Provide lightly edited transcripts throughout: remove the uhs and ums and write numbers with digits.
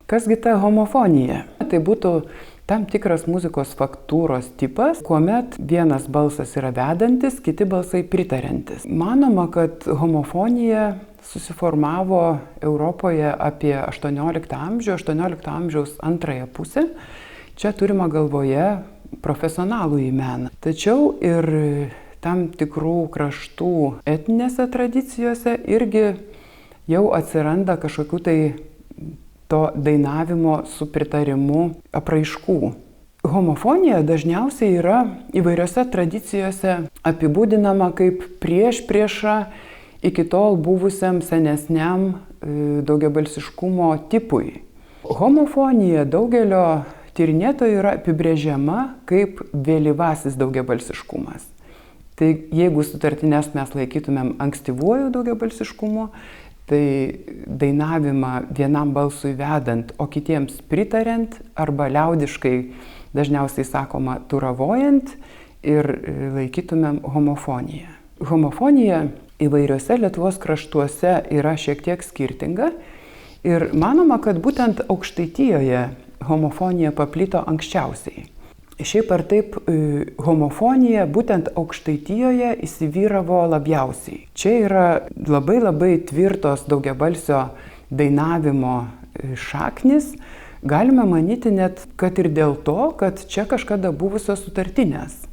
Kasgi ta homofonija? Tai būtų tam tikras muzikos faktūros tipas, kuomet vienas balsas yra vedantis, kiti balsai pritariantis. Manoma, kad homofonija susiformavo Europoje apie 18 amžiaus antrąją pusę. Čia turima galvoje profesionalų į meną. Tačiau ir tam tikrų kraštų etninėse tradicijose irgi jau atsiranda kažkokių tai to dainavimo su pritarimu apraiškų. Homofonija dažniausiai yra įvairiose tradicijose apibūdinama kaip priešprieša iki tol buvusiam senesniam daugiabalsiškumo tipui. Homofonija daugelio tyrinėtojų yra apibrėžiama kaip vėlyvasis daugiabalsiškumas. Tai jeigu sutartines mes laikytumėm ankstyvuoju daugiabalsiškumu, tai dainavimą vienam balsui vedant, o kitiems pritariant arba liaudiškai dažniausiai sakoma turavojant ir laikytumėm homofoniją. Homofonija įvairiuose Lietuvos kraštuose yra šiek tiek skirtinga ir manoma, kad būtent Aukštaitijoje homofonija paplito anksčiausiai. Šiaip ar taip, homofonija būtent Aukštaitijoje įsivyravo labiausiai. Čia yra labai tvirtos daugiabalsio dainavimo šaknis. Galime manyti net, kad ir dėl to, kad čia kažkada buvusios sutartinės.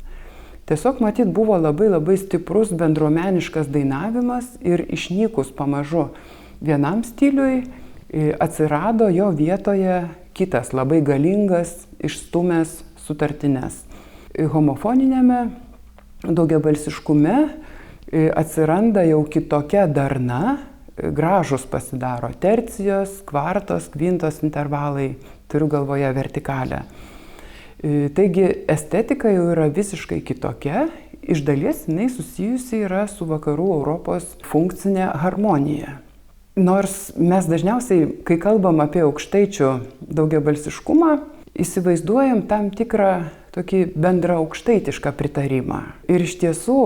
Tiesiog matyt buvo labai stiprus bendruomeniškas dainavimas ir išnykus pamažu vienam stiliui atsirado jo vietoje kitas labai galingas, išstumęs sutartines. Homofoninėme daugiabalsiškume atsiranda jau kitokia darna, gražus pasidaro tercijos, kvartos, kvintos intervalai, turiu galvoje vertikalę. Taigi estetika jau yra visiškai kitokia, iš dalies jinai susijusi yra su vakarų Europos funkcinė harmonija. Nors mes dažniausiai, kai kalbam apie aukštaičių daugiabalsiškumą, įsivaizduojam tam tikrą tokį bendrą aukštaitišką pritarimą. Ir iš tiesų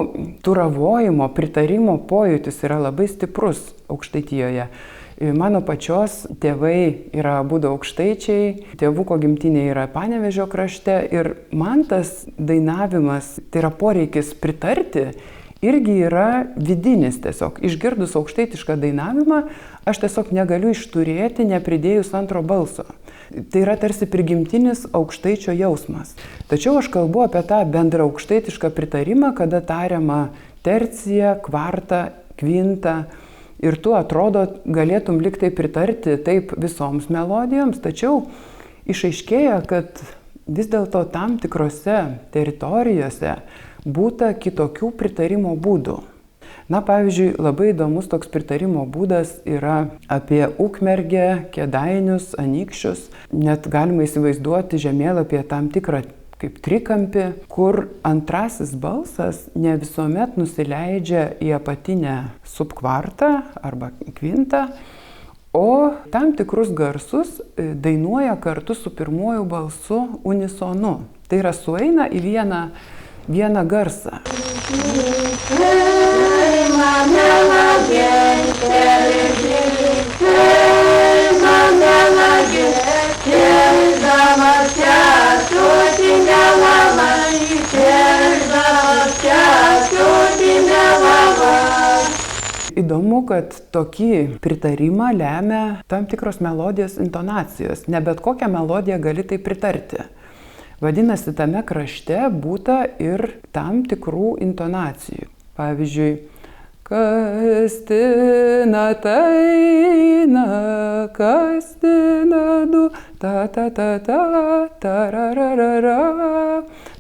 turavojimo, pritarimo pojūtis yra labai stiprus Aukštaitijoje. Mano pačios tėvai yra abudu aukštaičiai, tėvuko gimtinė yra Panevėžio krašte ir man tas dainavimas, tai yra poreikis pritarti, irgi yra vidinis tiesiog. Išgirdus aukštaitišką dainavimą, aš tiesiog negaliu išturėti, nepridėjus antro balso. Tai yra tarsi prigimtinis aukštaičio jausmas. Tačiau aš kalbu apie tą bendrą aukštaitišką pritarimą, kada tariama tercija, kvarta, kvinta. Ir tu atrodo galėtum liktai pritarti taip visoms melodijoms, tačiau išaiškėja, kad vis dėlto tam tikrose teritorijose būta kitokių pritarimo būdų. Na, pavyzdžiui, labai įdomus toks pritarimo būdas yra apie Ukmergę, Kėdainius, Anykščius. Net galima įsivaizduoti žemėlapyje tam tikrą kaip trikampį, kur antrasis balsas ne visuomet nusileidžia į apatinę subkvartą arba kvintą, o tam tikrus garsus dainuoja kartu su pirmuoju balsu unisonu. Tai yra sueina į vieną garsą. Įdomu, kad tokį pritarimą lemia tam tikros melodijos intonacijos. Ne bet kokią melodiją gali tai pritarti. Vadinasi, tame krašte būta ir tam tikrų intonacijų. Pavyzdžiui, kastina taina, kastina du, ta, tararara.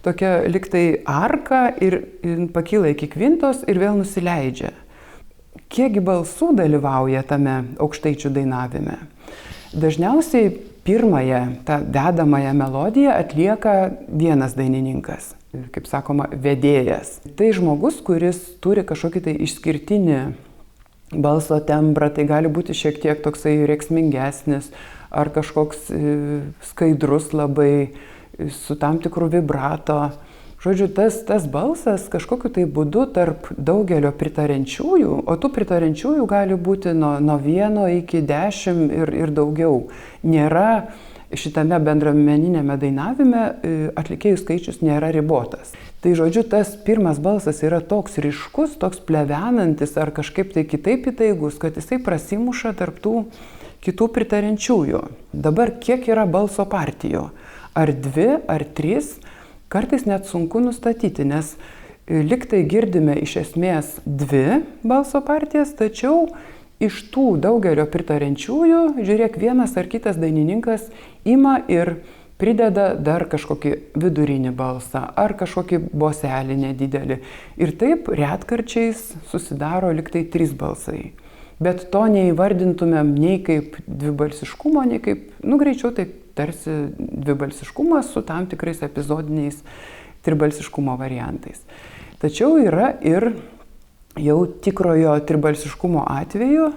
Tokia liktai arka ir pakyla iki kvintos ir vėl nusileidžia. Kiekgi balsų dalyvauja tame aukštaičių dainavime? Dažniausiai pirmąją tą vedamąją melodiją atlieka vienas dainininkas, kaip sakoma, vedėjas. Tai žmogus, kuris turi kažkokį tai išskirtinį balso tembrą, tai gali būti šiek tiek toksai rėksmingesnis ar kažkoks skaidrus labai su tam tikru vibrato. Žodžiu, tas balsas kažkokiu tai būdu tarp daugelio pritarenčiųjų, o tų pritarenčiųjų gali būti nuo 1 iki 10 ir daugiau. Nėra šitame bendrameninėme dainavime atlikėjų skaičius nėra ribotas. Tai žodžiu, tas pirmas balsas yra toks ryškus, toks plevenantis ar kažkaip tai kitaip įtaigus, kad jisai prasimuša tarp tų kitų pritarenčiųjų. Dabar kiek yra balso partijų? Ar 2, ar 3? Kartais net sunku nustatyti, nes liktai girdime iš esmės 2 balso partijas, tačiau iš tų daugelio pritarenčiųjų, žiūrėk, vienas ar kitas dainininkas ima ir prideda dar kažkokį vidurinį balsą ar kažkokį boselį nedidelį. Ir taip retkarčiais susidaro liktai 3 balsai. Bet to neįvardintumėm nei kaip dvibalsiškumo, nei kaip, greičiau tai tarsi dvibalsiškumas su tam tikrais epizodiniais tribalsiškumo variantais. Tačiau yra ir jau tikrojo tribalsiškumo atveju.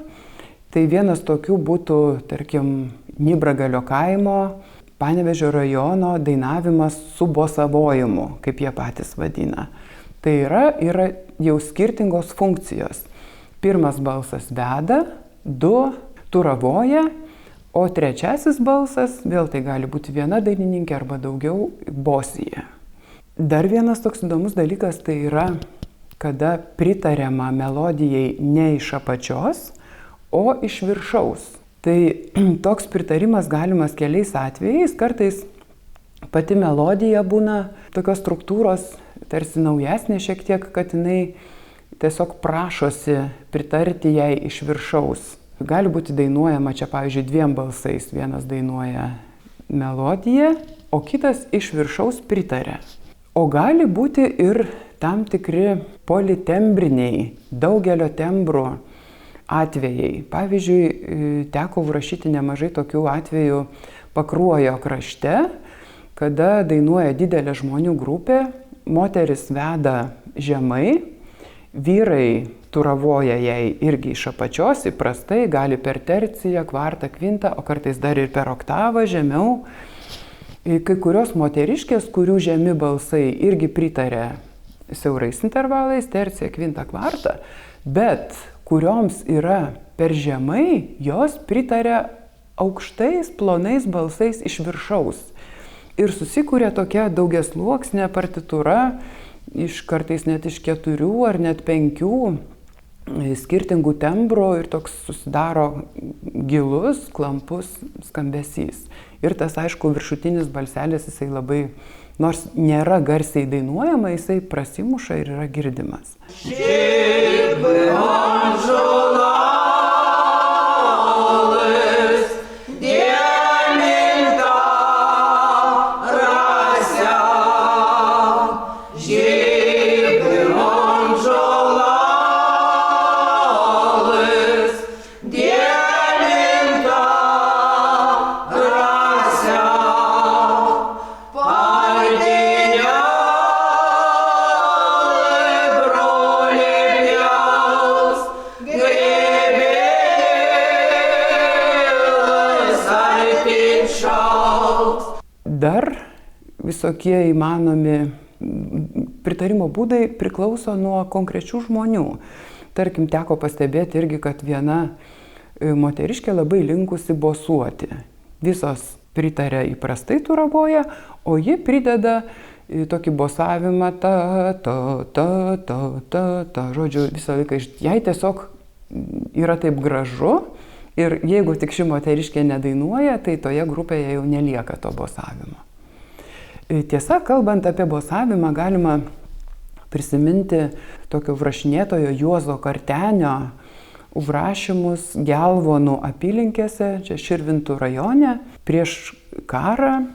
Tai vienas tokių būtų, tarkim, Nibragalio kaimo, Panevėžio rajono dainavimas su bosavojimu, kaip jie patys vadina. Tai yra jau skirtingos funkcijos. Pirmas balsas veda, 2 turavoja, o trečiasis balsas, vėl tai gali būti viena dainininkė arba daugiau, bosija. Dar vienas toks įdomus dalykas tai yra, kada pritariama melodijai ne iš apačios, o iš viršaus. Tai toks pritarimas galimas keliais atvejais, kartais pati melodija būna tokios struktūros, tarsi naujesnė šiek tiek, kad jinai tiesiog prašosi pritarti jai iš viršaus. Gali būti dainuojama čia, pavyzdžiui, 2 balsais. Vienas dainuoja melodiją, o kitas iš viršaus pritaria. O gali būti ir tam tikri politembriniai, daugelio tembrų atvejai. Pavyzdžiui, teko užrašyti nemažai tokių atvejų Pakruojo krašte, kada dainuoja didelė žmonių grupė, moteris veda žemai, vyrai turavoja jai irgi iš apačios, įprastai, gali per terciją, kvartą, kvintą, o kartais dar ir per oktavą žemiau. Kai kurios moteriškės, kurių žemi balsai irgi pritarė siaurais intervalais, tercija, kvinta, kvartą, bet kurioms yra per žemai, jos pritarė aukštais, plonais balsais iš viršaus. Ir susikūrė tokia daugiasluoksnė partitūra, kartais net iš 4 ar net 5 skirtingų tembrų ir toks susidaro gilus, klampus skambesys. Ir tas, aišku, viršutinis balselis, jisai labai, nors nėra garsiai dainuojama, jisai prasimuša ir yra girdimas. Dar visokie įmanomi pritarimo būdai priklauso nuo konkrečių žmonių. Tarkim, teko pastebėti irgi, kad viena moteriškė labai linkusi bosuoti. Visos pritarė įprastai turavoja, o ji prideda tokį bosavimą ta. Žodžiu, visą laiką jai tiesiog yra taip gražu. Ir jeigu tik ši moteriškė nedainuoja, tai toje grupėje jau nelieka to bosavimo. Tiesa, kalbant apie bosavimą, galima prisiminti tokio užrašinėtojo Juozo Kartenio užrašymus Gelvonų apylinkėse, čia Širvintų rajone, prieš karą,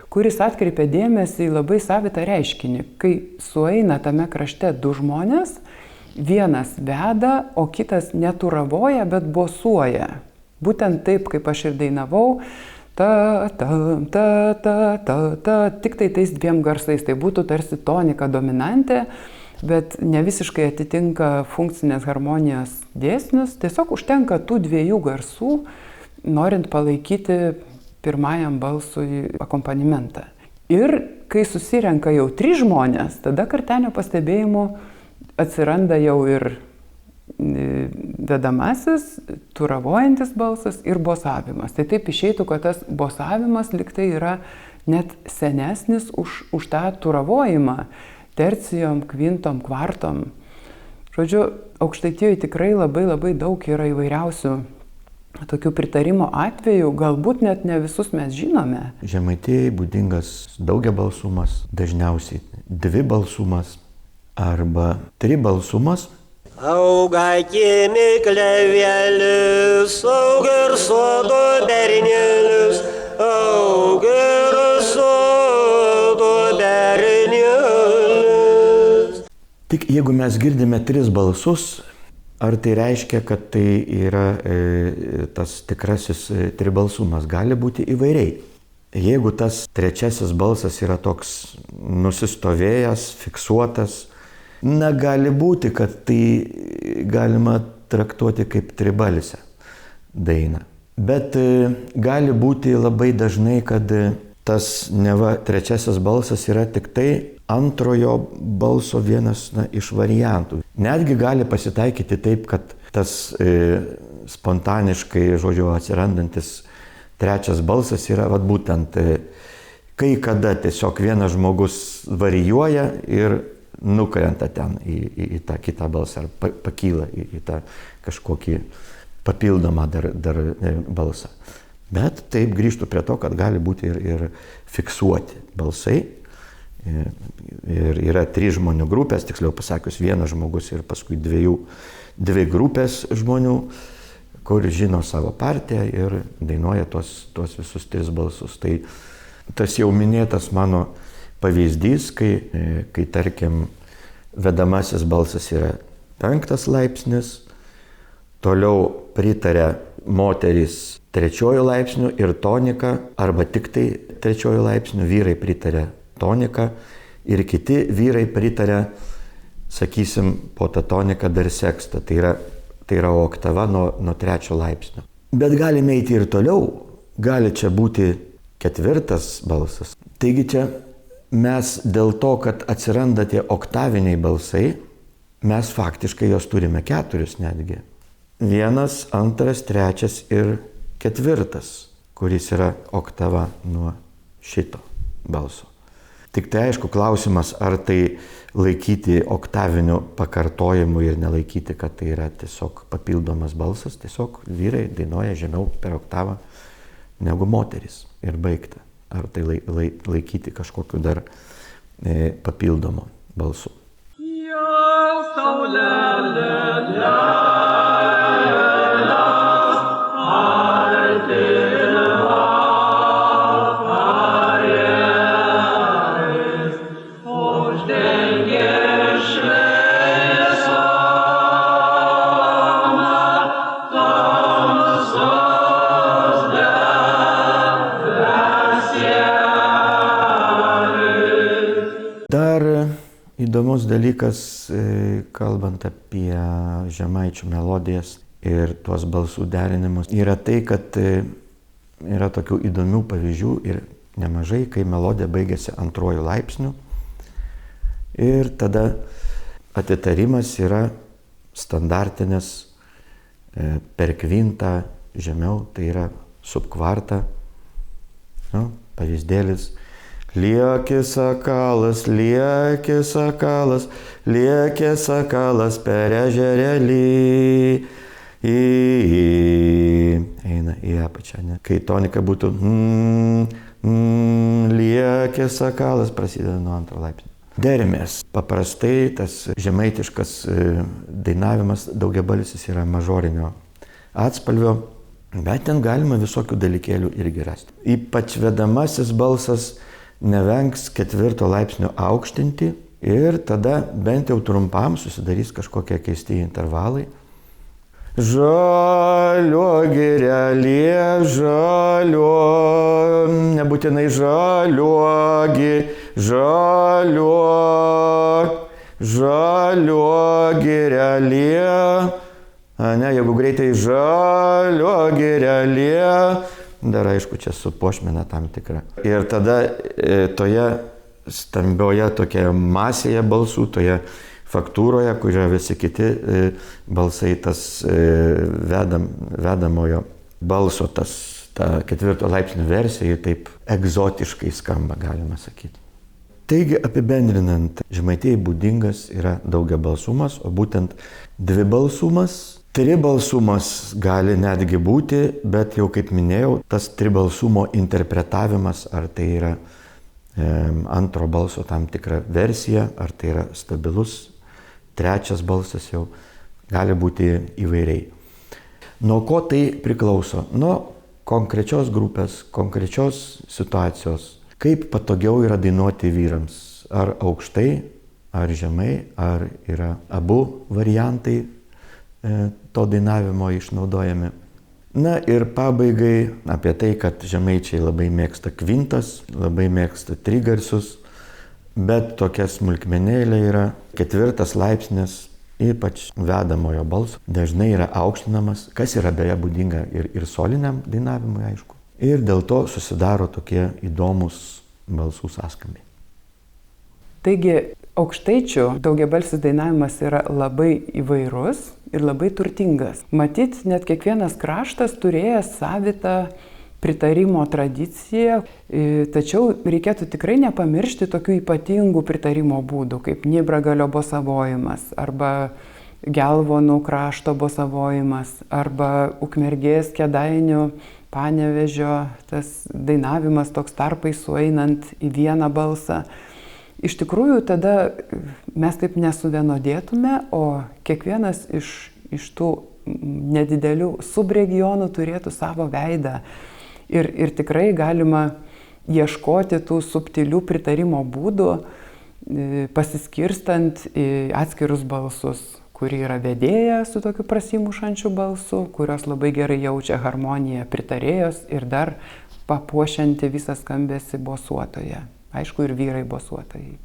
kuris atkreipė dėmesį į labai savitą reiškinį, kai sueina tame krašte 2 žmonės, vienas veda, o kitas neturavoja, bet bosuoja. Būtent taip, kaip aš ir dainavau, tik tai tais 2 garsais. Tai būtų tarsi tonika dominantė, bet ne visiškai atitinka funkcinės harmonijos dėsnius. Tiesiog užtenka tų 2 garsų, norint palaikyti pirmajam balsui akompanimentą. Ir kai susirenka jau 3 žmonės, tada kartenio pastebėjimu atsiranda jau ir vedamasis, turavojantis balsas ir bosavimas. Tai taip išeitų, kad tas bosavimas liktai yra net senesnis už tą turavojimą, tercijom, kvintom, kvartom. Žodžiu, Aukštaitijoje tikrai labai daug yra įvairiausių tokių pritarimo atvejų, galbūt net ne visus mes žinome. Žemaitijai būdingas daugiabalsumas, dažniausiai dvibalsumas arba tribalsumas. Auga kimi klevėlis, auga ir sodo bernėlis, auga ir sodo bernėlis. Tik jeigu mes girdime 3 balsus, ar tai reiškia, kad tai yra tas tikrasis tribalsumas? Gali būti įvairiai. Jeigu tas 3 balsas yra toks nusistovėjęs, fiksuotas, gali būti, kad tai galima traktuoti kaip tribalsę dainą. Bet gali būti labai dažnai, kad tas neva 3 balsas yra tik tai antrojo balso vienas iš variantų. Netgi gali pasitaikyti taip, kad tas spontaniškai, žodžiu, atsirandantis 3 balsas yra būtent kai kada tiesiog vienas žmogus varijuoja ir nukrenta ten į tą kitą balsą ar pakyla į tą kažkokį papildomą dar balsą. Bet taip grįžtų prie to, kad gali būti ir fiksuoti balsai. Ir yra 3 žmonių grupės, tiksliau pasakius, vienas žmogus ir paskui 2 grupės žmonių, kur žino savo partiją ir dainuoja tuos visus 3 balsus. Tai tas jau minėtas mano pavyzdys, kai tarkim vedamasis balsas yra 5 laipsnis, toliau pritarė moterys 3 laipsnių ir tonika, arba tik tai 3 laipsnių, vyrai pritarė tonika ir kiti vyrai pritarė, sakysim, po tą toniką dar sekstą, tai yra oktava nuo 3 laipsnio. Bet galime eiti ir toliau, gali čia būti 4 balsas. Taigi čia mes dėl to, kad atsiranda tie oktaviniai balsai, mes faktiškai jos turime 4 netgi. 1, 2, 3 ir 4, kuris yra oktava nuo šito balso. Tik tai aišku klausimas, ar tai laikyti oktaviniu pakartojimu ir nelaikyti, kad tai yra tiesiog papildomas balsas, tiesiog vyrai dainuoja žemiau per oktavą negu moteris ir baigta. Ar tai laikyti kažkokiu dar papildomu balsu. Įdomus dalykas, kalbant apie žemaičių melodijas ir tuos balsų derinimus, yra tai, kad yra tokių įdomių pavyzdžių ir nemažai, kai melodija baigėsi 2 laipsniu ir tada atitarimas yra standartinis per kvintą žemiau, tai yra subkvartą, pavyzdėlis. Lieki sakalas, lieki sakalas per ežerėlį. Eina į apačią, ne? Kai tonika būtų lieki sakalas, prasideda nuo 2 laipsnio. Dermės. Paprastai tas žemaitiškas dainavimas daugiabalsis yra mažorinio atspalvio, bet ten galima visokių dalykėlių irgi rasti. Ypač vedamasis balsas nevengs 4 laipsnio aukštinti ir tada bent jau trumpam susidarys kažkokie keisti intervalai. Žalio girelė, žalio, nebūtinai žaliogi, žalio girelė, ne, jeigu greitai žalio girelė, dar aišku, čia su pošmena tam tikra. Ir tada toje stambioje tokioje masėje balsų, toje faktūroje, kurioje visi kiti balsai, tas vedamojo balso, ta 4 laipsnio versija, taip egzotiškai skamba, galima sakyti. Taigi, apibendrinant, Žemaitijai būdingas yra daugiabalsumas, o būtent dvibalsumas. Tribalsumas gali netgi būti, bet jau kaip minėjau, tas tribalsumo interpretavimas, ar tai yra antro balso tam tikra versija, ar tai yra stabilus trečias balsas, jau gali būti įvairiai. Nuo ko tai priklauso? Nuo konkrečios grupės, konkrečios situacijos. Kaip patogiau yra dainuoti vyrams? Ar aukštai, ar žemai, ar yra abu variantai to dainavimo išnaudojami. Na ir pabaigai apie tai, kad žemaičiai labai mėgsta kvintas, labai mėgsta trigarsus, bet tokia smulkmenėlė yra 4 laipsnis, ypač vedamojo balso, dažnai yra aukštinamas, kas yra beje būdinga ir soliniam dainavimui, aišku. Ir dėl to susidaro tokie įdomus balsų sąskambiai. Taigi, aukštaičių daugiabalsis dainavimas yra labai įvairus ir labai turtingas. Matyt, net kiekvienas kraštas turėjęs savitą pritarimo tradiciją, tačiau reikėtų tikrai nepamiršti tokių ypatingų pritarimo būdų, kaip Nibragalio bosavojimas, arba Gelvonų krašto bosavojimas, arba Ukmergės, Kėdainių, Panevėžio tas dainavimas toks tarpais sueinant į vieną balsą. Iš tikrųjų, tada mes taip nesuvienodėtume, o kiekvienas iš tų nedidelių subregionų turėtų savo veidą. Ir tikrai galima ieškoti tų subtilių pritarimo būdų, pasiskirstant į atskirus balsus, kuri yra vedėja su tokiu prasimušančiu balsu, kurios labai gerai jaučia harmoniją pritarėjos ir dar papuošianti visą skambesį bosuotoje. Aišku, ir vyrai bosuotojai.